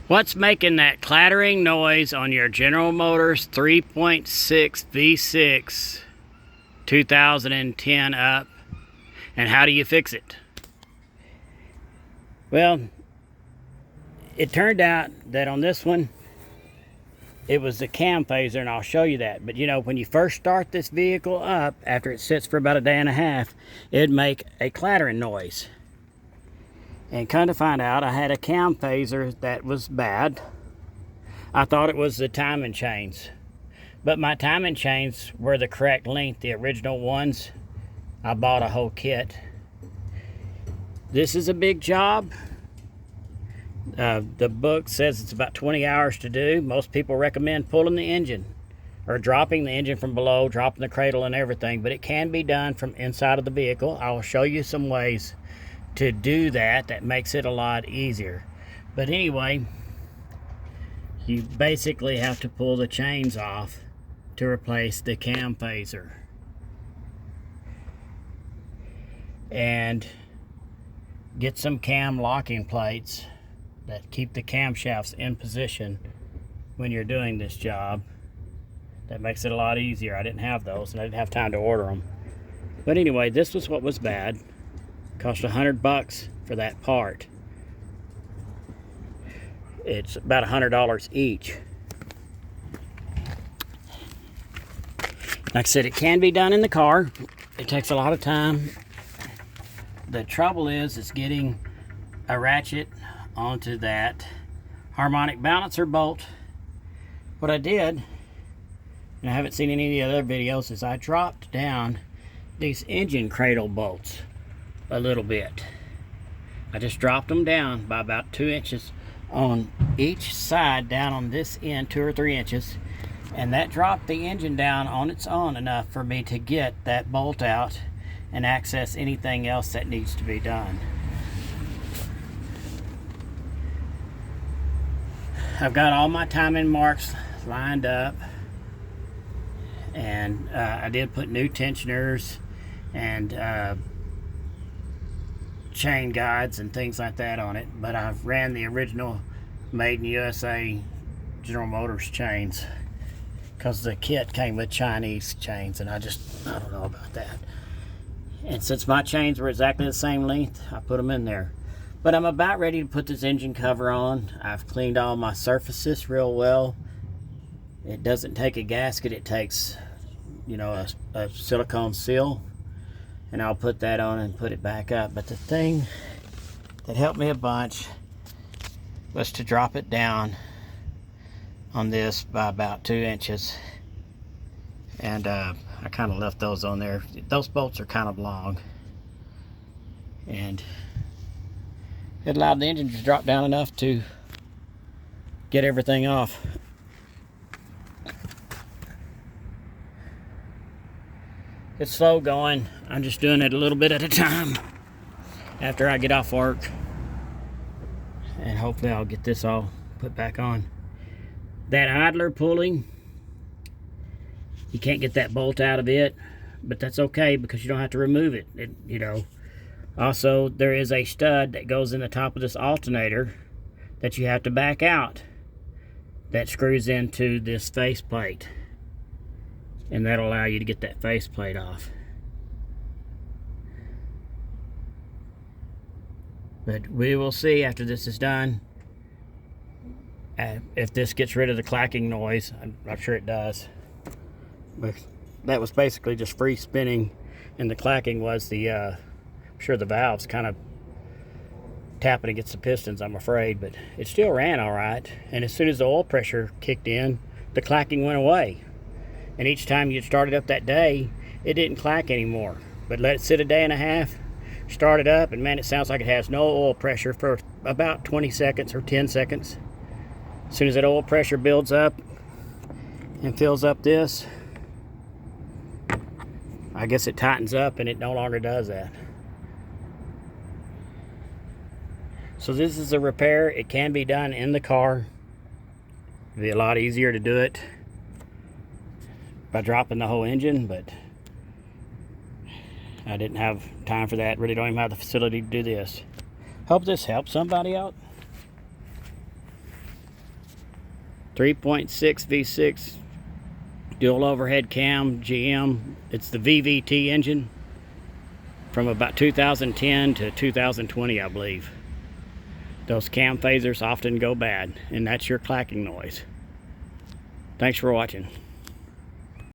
What's making that clattering noise on your General Motors 3.6 V6 2010 up, and how do you fix it? Well, it turned out that on this one, it was the cam phaser, and I'll show you that. But you know, when you first start this vehicle up, after it sits for about a day and a half, it'd make a clattering noise. And kind to find out, I had a cam phaser that was bad. I thought it was the timing chains, but my timing chains were the correct length, the original ones. I bought a whole kit. This is a big job. The book says it's about 20 hours to do. Most people recommend pulling the engine or dropping the engine from below, dropping the cradle and everything, but it can be done from inside of the vehicle. I will show you some ways to do that makes it a lot easier. But anyway, you basically have to pull the chains off to replace the cam phaser. And get some cam locking plates that keep the camshafts in position when you're doing this job. That makes it a lot easier. I didn't have those, and I didn't have time to order them. But anyway, this was what was bad. Cost $100 for that part. It's about $100 each. Like I said, it can be done in the car. It takes a lot of time. The trouble is getting a ratchet onto that harmonic balancer bolt. What I did, and I haven't seen any of the other videos, is I dropped down these engine cradle bolts a little bit. I just dropped them down by about 2 inches on each side, down on this end 2 or 3 inches, and that dropped the engine down on its own enough for me to get that bolt out and access anything else that needs to be done. I've got all my timing marks lined up, and I did put new tensioners and chain guides and things like that on it, but I've ran the original made in USA General Motors chains because the kit came with Chinese chains, and I don't know about that. And since my chains were exactly the same length, I put them in there. But I'm about ready to put this engine cover on. I've cleaned all my surfaces real well. It doesn't take a gasket, it takes, you know, a silicone seal, and I'll put that on and put it back up. But the thing that helped me a bunch was to drop it down on this by about 2 inches, and I kind of left those on there. Those bolts are kind of long, and it allowed the engine to drop down enough to get everything off. It's slow going. I'm just doing it a little bit at a time after I get off work, and hopefully I'll get this all put back on. That idler pulley, you can't get that bolt out of it, but that's okay because you don't have to remove it. You know. Also, there is a stud that goes in the top of this alternator that you have to back out that screws into this faceplate, and that'll allow you to get that faceplate off. But we will see after this is done if this gets rid of the clacking noise. I'm sure it does. But that was basically just free spinning, and the clacking was the I'm sure the valves kind of tapping against the pistons, I'm afraid, but it still ran all right. And as soon as the oil pressure kicked in, the clacking went away. And each time you started up that day, it didn't clack anymore. But let it sit a day and a half, start it up, and man, it sounds like it has no oil pressure for about 20 seconds or 10 seconds. As soon as that oil pressure builds up and fills up this, I guess it tightens up and it no longer does that. So this is a repair. It can be done in the car. It'd be a lot easier to do it by dropping the whole engine, but I didn't have time for that. Really don't even have the facility to do this. Hope this helps somebody out. 3.6 V6 dual overhead cam GM. It's the VVT engine from about 2010 to 2020, I believe. Those cam phasers often go bad, and that's your clacking noise. Thanks for watching.